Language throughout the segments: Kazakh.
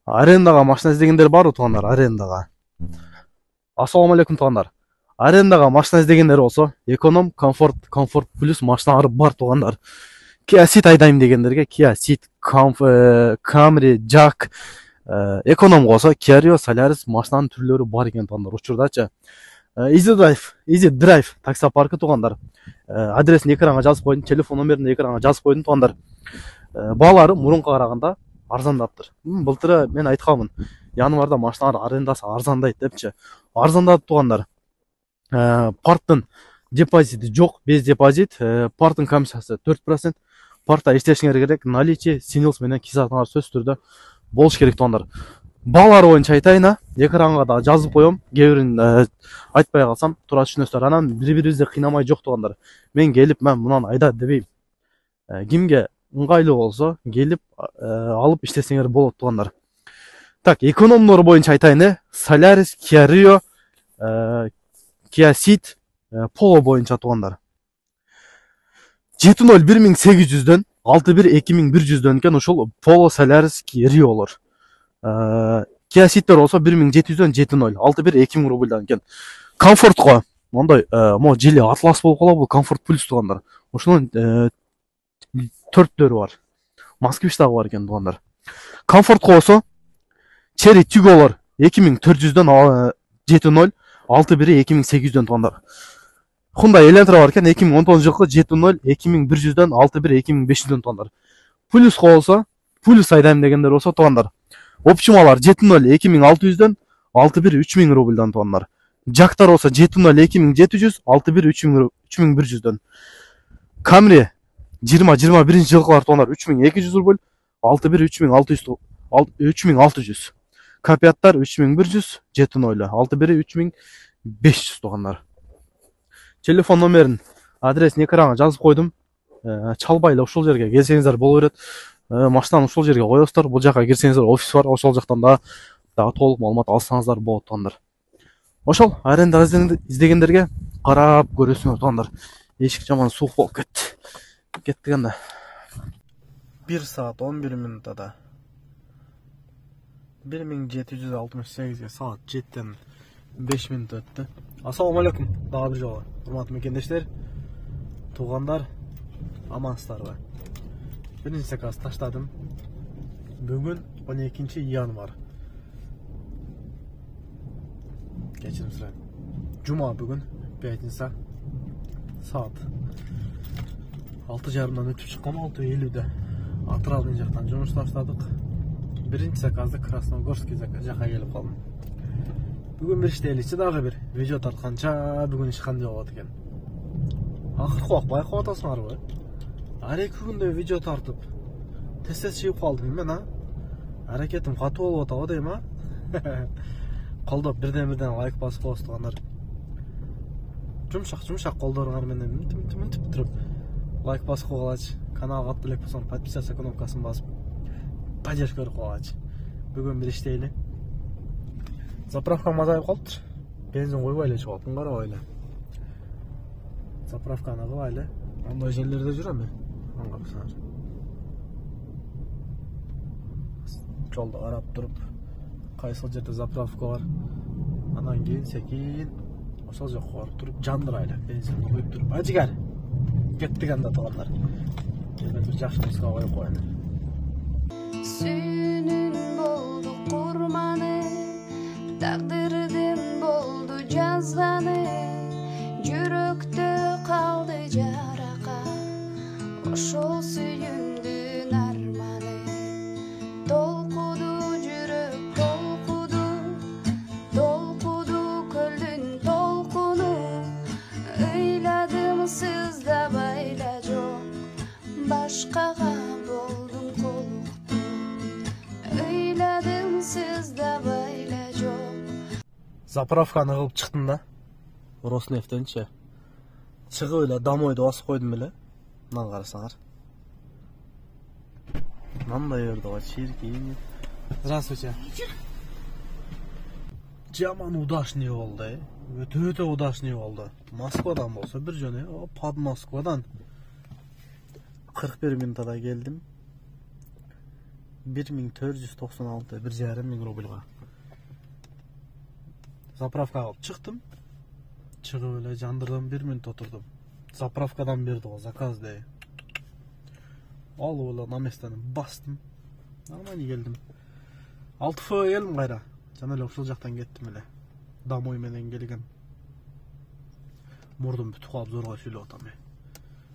Арендаға машина іздегендер бар туугандар, арендаға. Ассаламу алейкум туугандар. Арендаға машина іздегендер болсо, эконом, комфорт плюс машиналар бар туугандар. Kia Ceed айдайм дегендерге Kia Ceed, Camry, Jack, эконом болсо Kia Rio, Solaris машинанын түрлөрү бар экен туугандар. Учурдачы Easy Drive таксопаркы туугандар. Адресин экранга жазып койдум, телефон номерин экранга жазып койдум туугандар. Баалары мурунка караганда арзандаптыр. Былтыры мен айтканмын, январда машиналар арендасы арзандайт депчи. Арзандады туугандар. Парктын депозити жок, без депозит, парктын комиссиясы 4%. Паркта иштешиңер керек, наличие, синилс менен кисатыңар сөзсүз түрдө болуш керек туугандар. Баалар боюнча айтайын, экранга да жазып коем, кээ бирин айтпай калсам туура түшүнөсүздөр. Анан бири-бирибизди кыйнамай жок туугандар. Мен келип, мен мунан айда дебейм. Кимге ыңгайлуу болсо, келип алып иштесеңер болот туугандар. Так, экономдор боюнча айтайын, Solaris, Kia Rio, Kia Ceed, Polo боюнча туугандар. 70 1800дөн 61 2100дөн экен, ошол Polo, Solaris, Kia Rio'лор. Kia Ceed'дер болсо 1700дөн 70 61 2000 рубльдан экен. Комфортко мондай мо жили Atlas болуп калат, бул комфорт плюс туугандар. Ошонун 4-лөрү бар. Москвич дагы бар экен туугандар. Комфортко болсо Cherry Tiggo'лор 2400дөн 70 61 2800дөн туугандар. Hyundai Elantra бар экен 2019 жылкы 70 2100дөн 61 2500дөн туугандар. Плюско болсо, плюс айдайм дегендер болсо туугандар. Optimalar 70 2600дөн 61 3000 рубльдан туугандар. Jacktар болсо 70 2700 61 3100дөн. Camry 20-21 жылкылар туугандар 3200 рубль 61 3600 Капиаттар 3100 70 61 3500 туугандар. Телефон номерин, адресин экранга жазып койдум. Чалбай эле ушул жерге келсеңиздер боло берет. Машинаны ушул жерге коесуздар. Бул жака кирсеңиздер офис бар, ошол жактан дагы толук маалымат алсаңыздар болот туугандар. Ошол аренда издегендерге карап көрөсүңөр туугандар. Эшик жаман суук болуп кетти. Кеттик анда. 1 саат 11 минутада 1768 saat 7'den 5 minut öttü. Assalamu alaikum. Daha bir jolы. Урматтуу мекендештер, туугандар, амансыздарбы? Биринчи заказ таштадым. Бүгүн 12 январ. Кечирим сурайм. Жума бүгүн, пятница. Saat 6:30'dan өтүп чыккан, 6:50'де. Атырабын жактан жумуш таштадык. Биринчи заказды Красногорский жака келип калдым. Бүгүн бир иштеличи дагы бир видео тартканча бүгүн иш кандай болот экен. Акыркы убак байкап атасыңарбы? Ар 2 күндө видео тартып тез чыгып калдым мен, аракетим катуу болуп атабы дейм, колдоп бирден лайк басып коесуз туугандар. Жумшак колдоруңар менен мынтип туруп лайк басып койгулачы. Каналга катты элек болсоң подписаться кнопкасын басып поддержка берип койгулачы. Бүгүн бир иштейли. Заправка мазайып калыптыр. Бензин койбой эле чыгып карабай эле. Заправканы кылайлы. Андай жерлерде жүрөм мен. Аңгапсыңар. Жолдо карап туруп, кайсы жерде заправка бар. Анан кийин секин ошол жакка барып туруп жандырайлы. Бензинди коюп туруп, ажыгар. Кеттик анда туугандар. Келе бир жакшы музыка коюп коелу. Sünün boldu kurmanı, takdirdim boldu cazganı, yürükte kaldı jaraka, oşol süyümdün armanı. Dolkudu yürük dolkudu köldün tolkunu, ıyladım sizde bayla çok, başkaga boldum kolu. Заправканы кылып чыктым да. Роснефтенчи. Чыгып эле домойду басып койдум эле. Мына карасаңар. Мындай жерде бар чиркин. Здравствуйте. Жаман удачный болду, өтө удачный болду. Москвадан болсо бир жөнү, под Москвадан 41 минутада келдим. 1496, 1,5 рубльға. Заправкаға алып шықтым. Шығып эле жандырдым, 1 минут отурдум. Заправкадан берди го заказды. Алып эле на местен бастым. Нормально келдим. 6Ф келдим кайра. Жана эле ушул жактан кеттим эле. Домой менен келген. Мурдум бүтүп калып зорго сүйлөп атам.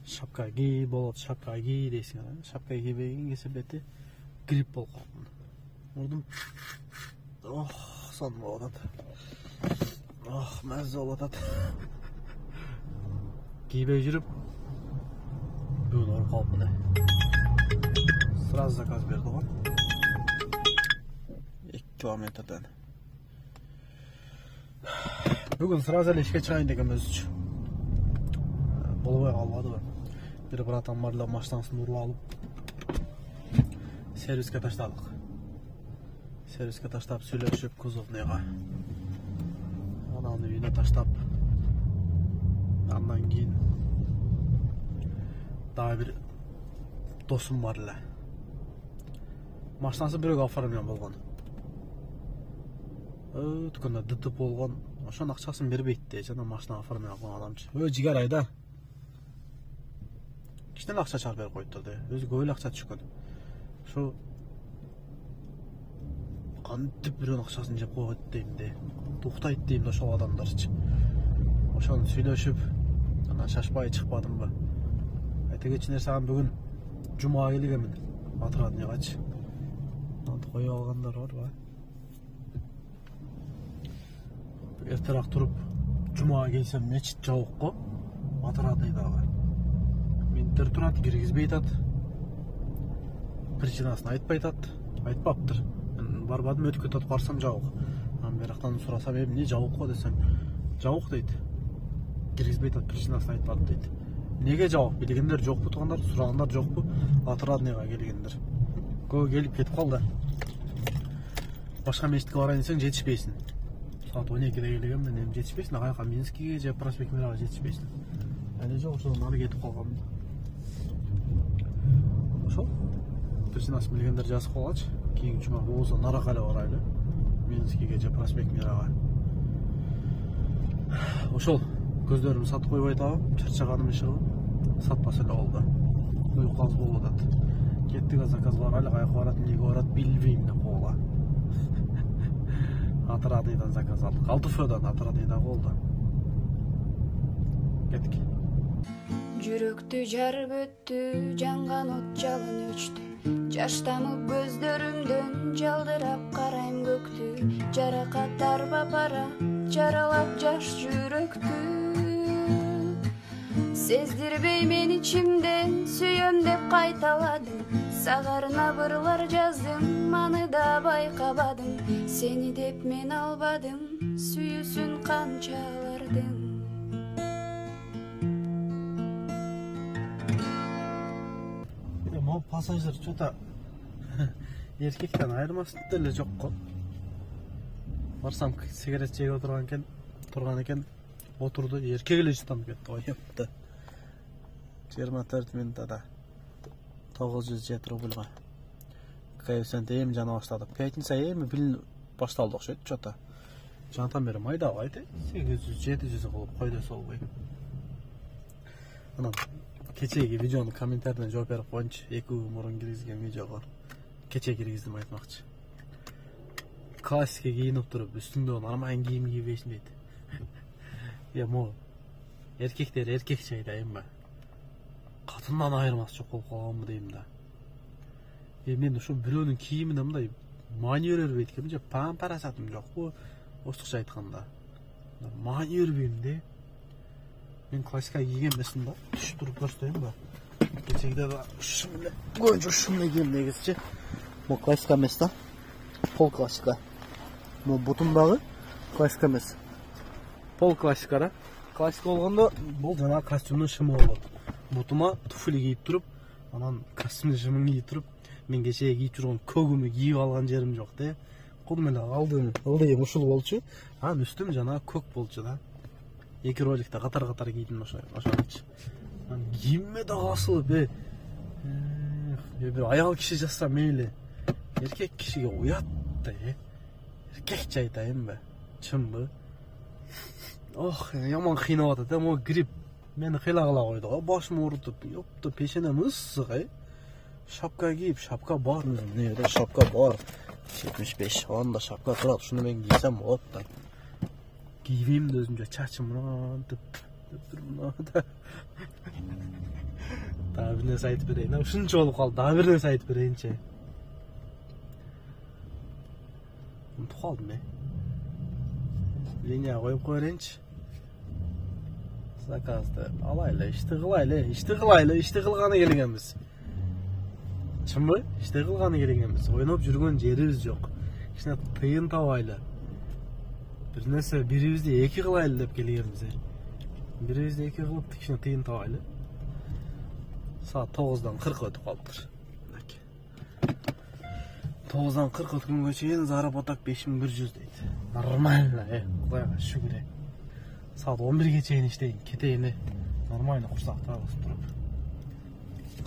Шапка ки болот, шапка ки дейсиң. Шапка кийбеген кесепети грипп болуп калдым. Мурдум. Сон болуп атат. Маза болуп атат. Кийбей жүрүп бүгүн ооруп калыпмын. Сразу заказ берди го. 2 километрден. Бүгүн сразу эле ишке чыгайын деген өзүчү. Болбой калбады. Бир братан бар эле машинасын уруп алып сервиске таштадык. Сервиске таштап сүйлөшүп кузовныйга. Анан үйүнө таштап. Андан кийин дагы бир досум бар эле. Машинасы бирөө оформлен болгон. Өткөндө ДТП болгон. Ошонун акчасын бербейт де, жана машина оформлен алган адамчы. Жигер айда. Кичинен акча чыгарып берип коюптур де. Өзү көп эле акча түшкөн. Ошо кантип бирөөнүн акчасын жеп койгот дейм де. Туктайт дейм да ошол адамдарчы. Ошону сүйлөшүп, анан шашпай чыкпадымбы. Айта кетчү нерсе, бүгүн жума келгенмин. Атырадынагачы. Антып кое алгандар барбы? Эртерээк туруп, жумага келсем мечит жабык го. Атырадыдагы. Менттер турат, киргизбей атат. Причинасын айтпай атат. Айтпаптыр. Мен барбадым, өтүп кетип барсам жабык. Анан бирактан сурасам, эмне жабык го десем, жабык дейт. Киргизбей атат, причинасын айтпады дейт. Неге жабык? Билгендер жокпу тугандар, сурагандар жокпу? Атырадыга келгендер. Көө келип кетип калды. Башка мечитке барайын десең жетишпейсиң. Saat 12'de gelген мен эми жетишпейсиң, каяка Минскиге же Проспект Мирага жетишпейсиң. Аны жок, ошондон ары кетип калгам. Ошол причинасын билгендер жазып койгончу. Кийинки жума болсо нарак эле барайлы. Минскиге же Проспект Мирага. Ошол көздөрүмдү сатып койбой атабы, чарчаганым чыгып, сатпаса эле болду. Уйку аз болуп атат. Кеттик, заказ барайлы, каяка барат, эмнеге барат билбейм деп койгула. Атырадыдан заказ алдык. 6Фдан Атырадыда болду. Кеттик. Жүрөктү жарып өттү, жанган от жалын өчтү. Жаш тамып көздөрүмдөн жалдырап карайм көктү. Жаракаттар бапара, жаралап жаш жүрөктү. Сездирбей мен ичимден сүйөм деп кайталадым. Сагарына бырлар жаздым, аны да байкабадым. Сени деп мен албадым, сүйүүсүн канчалардын. Могу пассажир что-то эркектен айырмасы деле жок го. Барсам сигарет жеп турган экен, отурду, эркек эле жутам кетти го. 24 минутада 907 рубльга. Коэффициент эми жана баштады. Пятница эми бил башталды окшойт что-то. Жантан бери майдабайт, 800-700 кылып койду солбой. Анан кечеги видеонун комментарийине жооп берип коеюнчу. 2 күн мурун киргизген видеого. Кече киргиздим айтмакчы. Классикке кийинип туруп, үстүндө нормаль кийим кийбейсиң дейт. Могу эркектер эркекче айтайынбы? Катындан айырмасы жок болуп калганбы дейм да. Мен ошо бирөөнүн кийимине мындай маани бербейт экенмин же парасатым жокпу? Ошчукча айтканда. Маани бербейм де. Мен классика кийген эмесмин да. Түшүп туруп көрсөтөйүн да. Кечегиде да ушуну көбүнчө ушуну кийем негизичи. Бул классика эмес да. Пол классика. Бул бутундагы классика эмес. Пол классика да. Классика болгондо бул жана костюмдун шымы болот. Бутума туфли кийип туруп, анан костюмдун шымын кийип туруп, мен кечээ кийип жүргөн көгүмү кийип алган жерим жок да. Колум эле алдым, ылдыйым ушул болчу. Анан үстүм жана көк болчу да. 2 роликте катар кийдим ошончу. Кийиме да касылып, бир аял киши жазса мейли. erkek kişiye uyat da erkekçe aytayın be. Çın bu. Oh yaman kıynap atdı ama o grip meni kıylagıla koydu. Başım ağrıdı. Yoptu peşinem ıssık. Şapka giyip şapka var mı? Nerede şapka var? 75 anda şapka kırat. Şunu ben giysem ot da. Giyeyim de özümce çaçımdan tıp da. Daha bir narsa aytып bereyин. Şuncha olup kaldı. Daha bir narsa aytып bereyinçe. Unutip kaldım ya. Liniya koyup koyarınç. Zakazdı. Alayla işte kılgana gelgenmiz. Çın bu? İşte kılgana gelgenmiz. Oynap жүргөн жерибиz yok. Kişine tıyın tavayla. Bir nese biribizde eki kılaylı dep kelgenmiz. Biribizde eki kılıp kişine tıyın tavayla. Saat 9'dan 40 ötüp kaldılar. 9'dan 40 ötümün geçeyin zarabatak 5100 deydi. Normalna Kudayga şükür. Saat 11 geçeyin işteyin keteyini. Normalna kursakta basıp durup.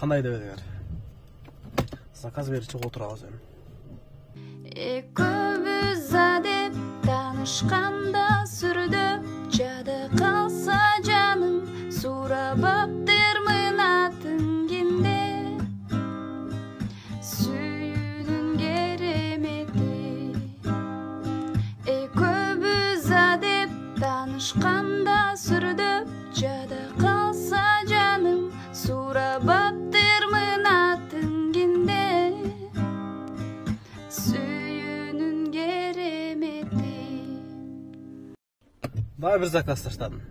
Kanday dep ediңер? Zakaz berip çık oturabız öyle. Eköbüz adep tanışkanda sürdüp cadı kalsa canım surabaptırmın atın ginde suyunun geremedi. Eköbüz adep tanışkanda sürdüp cadı kalsa canım surabaptırmın atın ginde suyunun geremedi. Daha bir zakaz taşladın.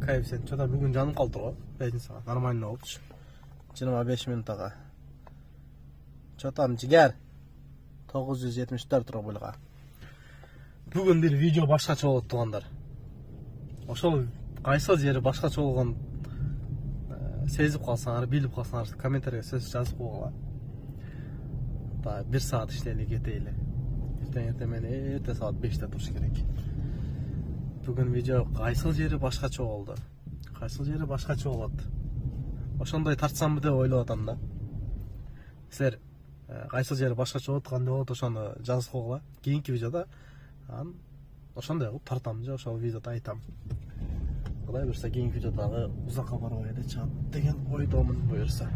Kayıp sen. Çoda bugün canım kaldı o. 5 saat. Normal ne oldu? 25 minut ağa. Çotam ciger. 974 rubulga. Bugün bir video başkaça oldu tuğanlar. Oşol kaysa yeri başkaça olgan sezip kalsanlar, bilip kalsanlar kommentarga söz yazıp koyla. Daha 1 saat işleyli geteyle. Erten meni erte saat 5'te duruşu gerek. Bugün video kaysıl yeri başkaça oldu. Kaysıl yeri başkaça oldu. Oşonday tartsam mı de oylu adamda. Sizler kaysıl yeri başkaça oldu. Kande oldu oşonu жазып koyla. Keyinki videoda oşonday kılıp tartamca oşol videoda aytam. Kuday buyursa keyinki videodağı uzakka barып ayda çıgat деген oydomун buyursa.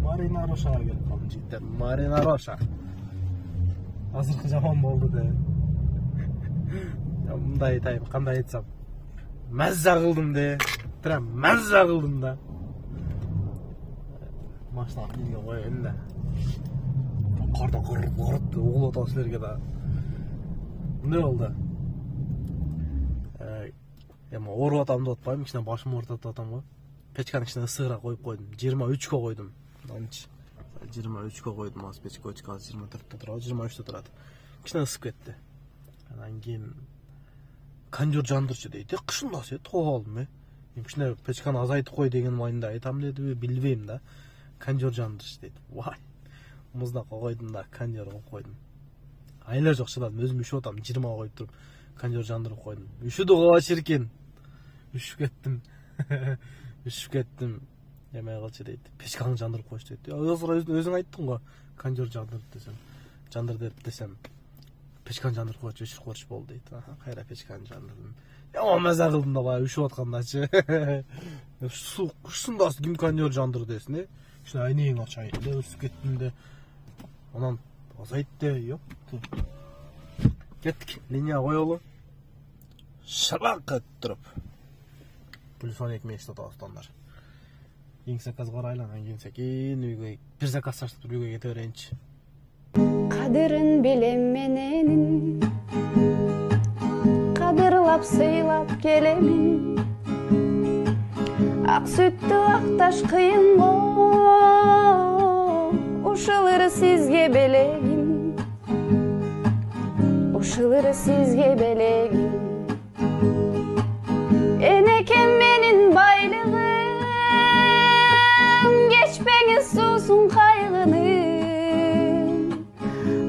Marina Roşa'ya gelip kaldım cidden. Marina Roşa. Azırkı zaman oldu de. Bunday aytayım, qanday aytsam. Mazza kıldım de. Tram mazza kıldım da. Maşallah bilge koyayım da. Karda kırıp oğul atan sizlerge da. Ne oldu? Ama oru atamda otpayım, içine başımı ortada atamı. Peçkanın içine sığıra koyup koydum. 23'e koydum. 23'e koydum az peçka 24'te turadi, 23'te turadi. İçine ısıp ketdi. Andan keyin kanjur jandырчу deydi. Kışında sen toğaldım ya. Şimdi peçkanı azaytıp koy degen mayında aytam dedi, bilbeyim da. Kanjur jandырчу deydi. Vay. Muzda koydum da kanjur koydum. Aylar жоқ шыдадым, өзім üşüp атам, 20 koyup turup kanjur jandырып koydum. Üşüdü kova çirkin. Üşüp kettim. Üşüp kettim. Yemeye kılçı deydi. Peçkanı jandırıp koyuş deydi. Özün ayttın go. Kanjur jandırıp desem. Jandır derip desem. Peçkanı jandırıp koyuş, üşüp koyuş boldu deydi. Kayra peçkanı jandırdım. Ya maza kıldım da bayağı üşüp atkandaçı. Su kuşsundası kim kanjur jandırı desin de. İşte aynı açayım de üşüp kettim de. Ondan azayt de yoktu. Kettik. Linya koyulu. Şabak ettirip. Plus 12 ekmeği dostlar. Ең заказ қарайланан кейін сәкен үйге бір заказ ашып үйге кете берейінші. Қадірін білем мененін, қадырлап сыйлап келемін. Ақ сүтті ақташ қиын ғой, ушылыр сізге белегім, ушылыр сізге белегім. Eneken menin baylığım, geçpeniz susun kaygının.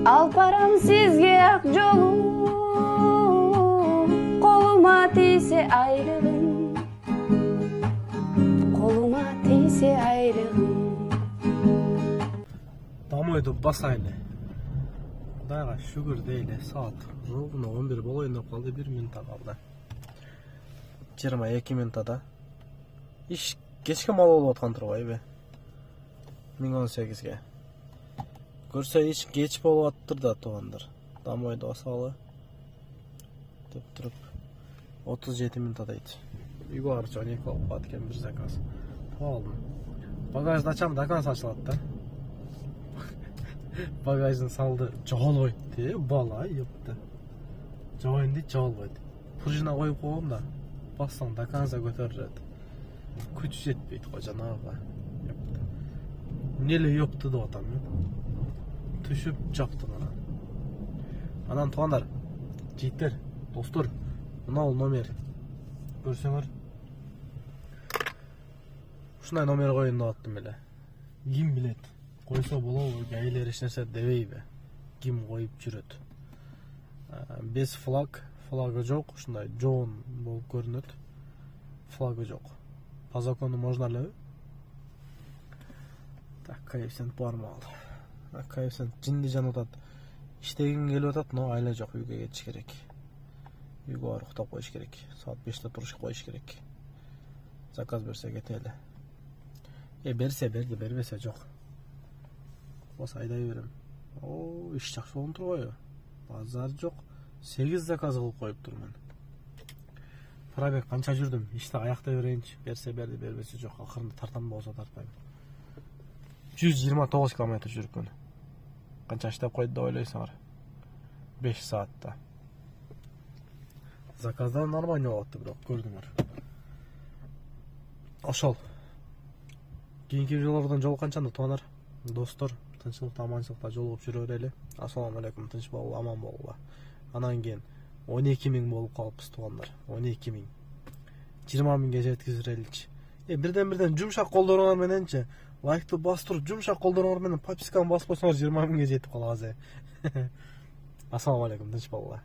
Alparam sizge ak jolum, koluma tiyse aylığım, koluma tiyse aylığım. Tamam Damойду басайлы. Құдайға шүгір дейлі. Saat ровно 11 болайын деп қалды, 1 минут қалды. 22 минутада. Иш кешке мал болып отқан тұрғай бе. 1018-ге. Көрсе иш кеч болып аттыр да туғандар. Damойду басалы. Деп тұрып 37 минутада ит. Үйге арчы 12 болып баткен бір заказ. Алдым. Багажды açam da kansa açılады да. Багаждың салды жоғалбайды. Бала епті. Жоғайын дейді жоғалбайды. Пружина қойып қойғым да. Бастан да канса көтеріледі. Күч жетпейді қой жанағы. Нелі епті да отам. Түшіп жапты мана. Анан туғандар. Життер, достар. Мына ол номер. Көрсеңер. Ушундай номер қойын да аттым эле. Ким билет? Койсо болобу, гаилер эч нерсе дебей бе. Ким коюп жүрөт. Без флагы жок, ушундай жоон болуп көрүнөт. Флагы жок. По закону можно эле? Так, коэффициент бармы ал? Коэффициент жинди жанатат. Иштегин келип атат, но айла жок, үйгө кетиш керек. Үйгө барып уктап коюш керек. Саат 5-те туруш коюш керек. Заказ берсе кетели. Берсе берди, бербесе жок. Болса айдай берем. О, иш жакшы болуп турбайбы? Базар жок. 8 заказ кылып коюп турмун. Пробег канча жүрдүм? Иште аяктай берейинчи. Берсе берди, бербесе жок. Акырында тартам болсо тартпайм. 129 км жүрүпмүн. Канча иштеп койду деп ойлойсуңар? 5 саатта. Заказдар нормально болупту, бирок көрдүңөр. Ошол. Кийинки жолдордон жолукканча тугандар, достор, тынччылыкта, аманчылыкта жолугуп жүрө берели. Ассаламу алейкум, тынч болуп, аман болула. Анан кийин 12 000 болуп калыппыз тугандар. 12 000. 20 000ге жеткизиреличи. Бирден жумшак колдоруңар мененчи, лайкты бастырып, жумшак колдоруңар менен подписканы басып койсоңор 20 000ге жетип калабыз. Ассаламу алейкум, тынч болула.